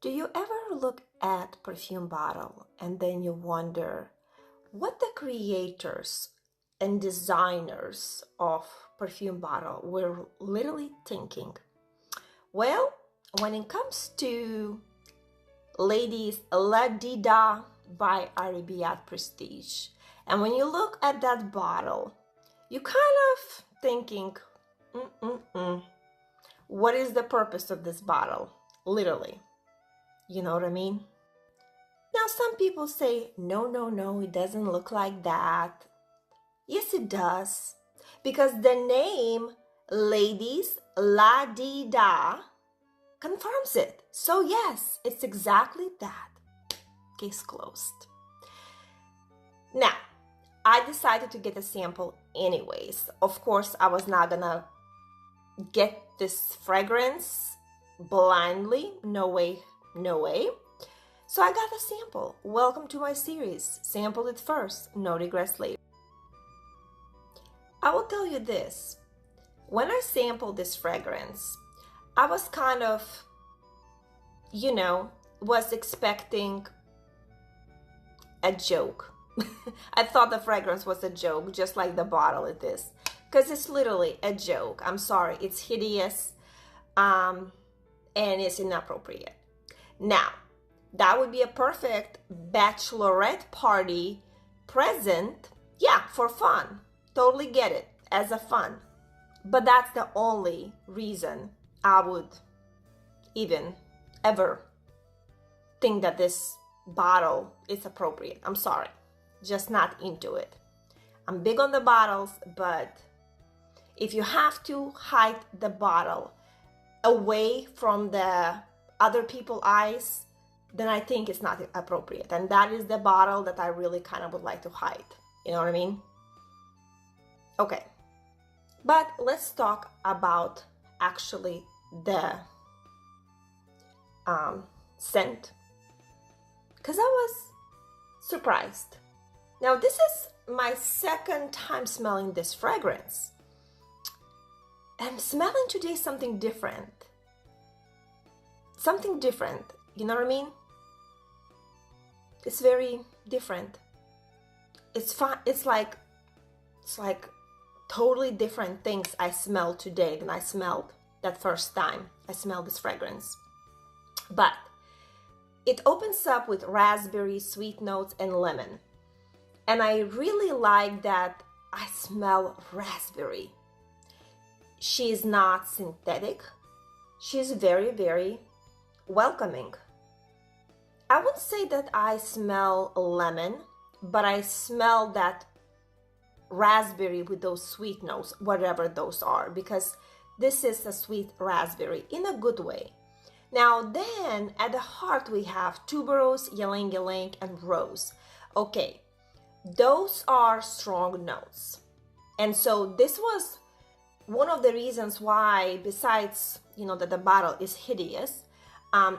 Do you ever look at perfume bottle and then you wonder what the creators and designers of perfume bottle were literally thinking? Well, when it comes to ladies La Dida by Arabiyat Prestige, and when you look at that bottle, you kind of thinking, what is the purpose of this bottle? Literally. You know what I mean? Now, some people say, no, it doesn't look like that. Yes, it does. Because the name Ladies La Di Da confirms it. So yes, it's exactly that. Case closed. Now, I decided to get a sample anyways. Of course, I was not gonna get this fragrance blindly. No way. So I got a sample. Welcome to my series. Sample it first, no regrets later. I will tell you this. When I sampled this fragrance, I was kind of, was expecting a joke. I thought the fragrance was a joke, just like the bottle it is. Because it's literally a joke. I'm sorry, it's hideous and it's inappropriate. Now, that would be a perfect bachelorette party present. Yeah, for fun. Totally get it, as a fun. But that's the only reason I would even ever think that this bottle is appropriate. I'm sorry, just not into it. I'm big on the bottles, but if you have to hide the bottle away from the other people's eyes, then I think it's not appropriate. And that is the bottle that I really kind of would like to hide. You know what I mean? Okay. But let's talk about actually the scent. Because I was surprised. Now, this is my second time smelling this fragrance. I'm smelling today something different. Something different, you know what I mean? It's very different. It's fun. It's like totally different things I smell today than I smelled that first time I smelled this fragrance. But it opens up with raspberry, sweet notes, and lemon. And I really like that I smell raspberry. She is not synthetic. She's very, very welcoming. I wouldn't say that I smell lemon, but I smell that raspberry with those sweet notes, whatever those are, because this is a sweet raspberry in a good way. Now then, at the heart we have tuberose, ylang ylang, and rose. Okay, those are strong notes. And so this was one of the reasons why, besides, that the bottle is hideous,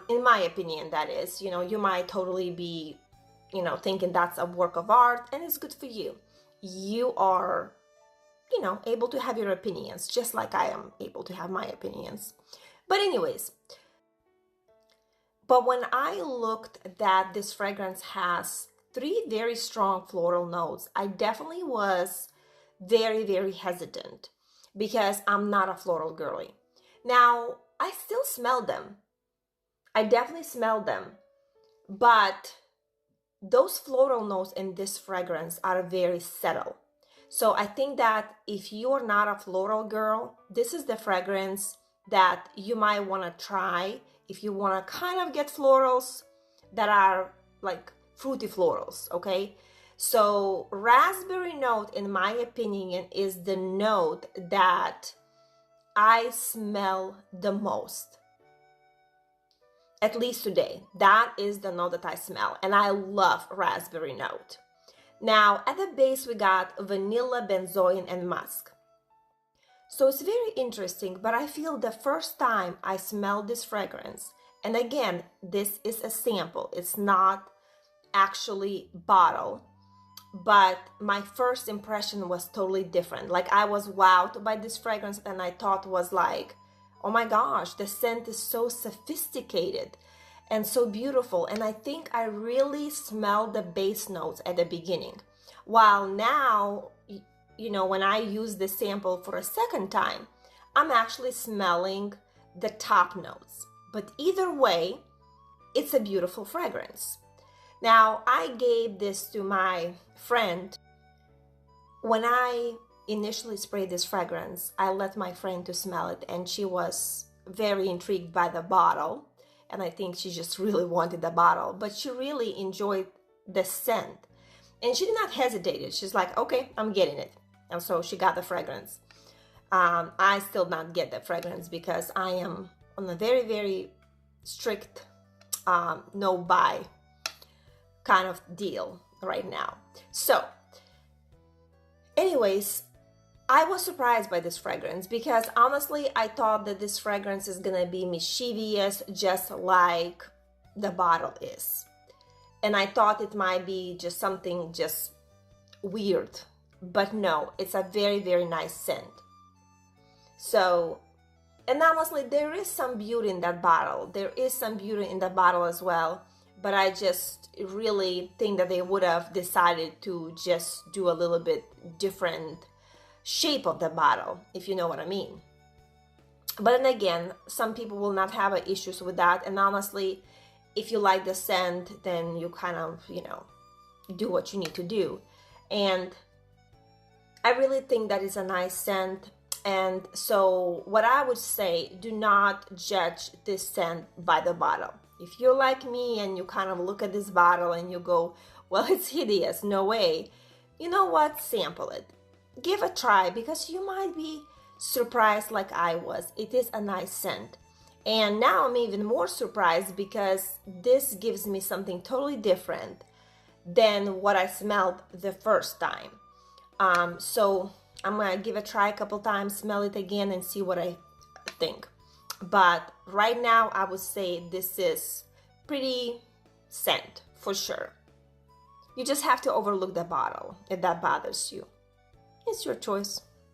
in my opinion, that is, you might totally be, thinking that's a work of art and it's good for you. You are, able to have your opinions, just like I am able to have my opinions. But anyways, when I looked that this fragrance has 3 very strong floral notes, I definitely was very, very hesitant because I'm not a floral girly. Now, I still smell them. I definitely smell them, but those floral notes in this fragrance are very subtle. So I think that if you're not a floral girl, this is the fragrance that you might want to try if you want to kind of get florals that are like fruity florals, okay? So raspberry note, in my opinion, is the note that I smell the most. At least today, that is the note that I smell, and I love raspberry note. Now, at the base, we got vanilla, benzoin, and musk. So it's very interesting, but I feel the first time I smelled this fragrance, and again, this is a sample, it's not actually bottle, but my first impression was totally different. Like, I was wowed by this fragrance, and I thought was like, oh my gosh, the scent is so sophisticated. and so beautiful. And I think I really smelled the base notes at the beginning. While now, when I use the sample for a second time, I'm actually smelling the top notes. But either way, it's a beautiful fragrance. Now, I gave this to my friend. When I initially sprayed this fragrance, I let my friend to smell it, and she was very intrigued by the bottle. And I think she just really wanted the bottle, but she really enjoyed the scent. And she did not hesitate. She's like, okay, I'm getting it. And so she got the fragrance. I still not get the fragrance because I am on a very, very strict no buy kind of deal right now. So anyways, I was surprised by this fragrance because honestly, I thought that this fragrance is gonna be mischievous, just like the bottle is. And I thought it might be just something just weird, but no, it's a very, very nice scent. So, and honestly, there is some beauty in that bottle. There is some beauty in the bottle as well, but I just really think that they would have decided to just do a little bit different shape of the bottle, if you know what I mean. But then again, some people will not have issues with that. And honestly, if you like the scent, then you kind of, do what you need to do. And I really think that is a nice scent. And so what I would say, do not judge this scent by the bottle. If you're like me and you kind of look at this bottle and you go, well, it's hideous, no way. You know what? Sample it. Give a try because you might be surprised like I was. It is a nice scent. And now I'm even more surprised because this gives me something totally different than what I smelled the first time. So I'm gonna give it a try a couple times, smell it again and see what I think. But right now I would say this is pretty scent for sure. You just have to overlook the bottle if that bothers you. It's your choice.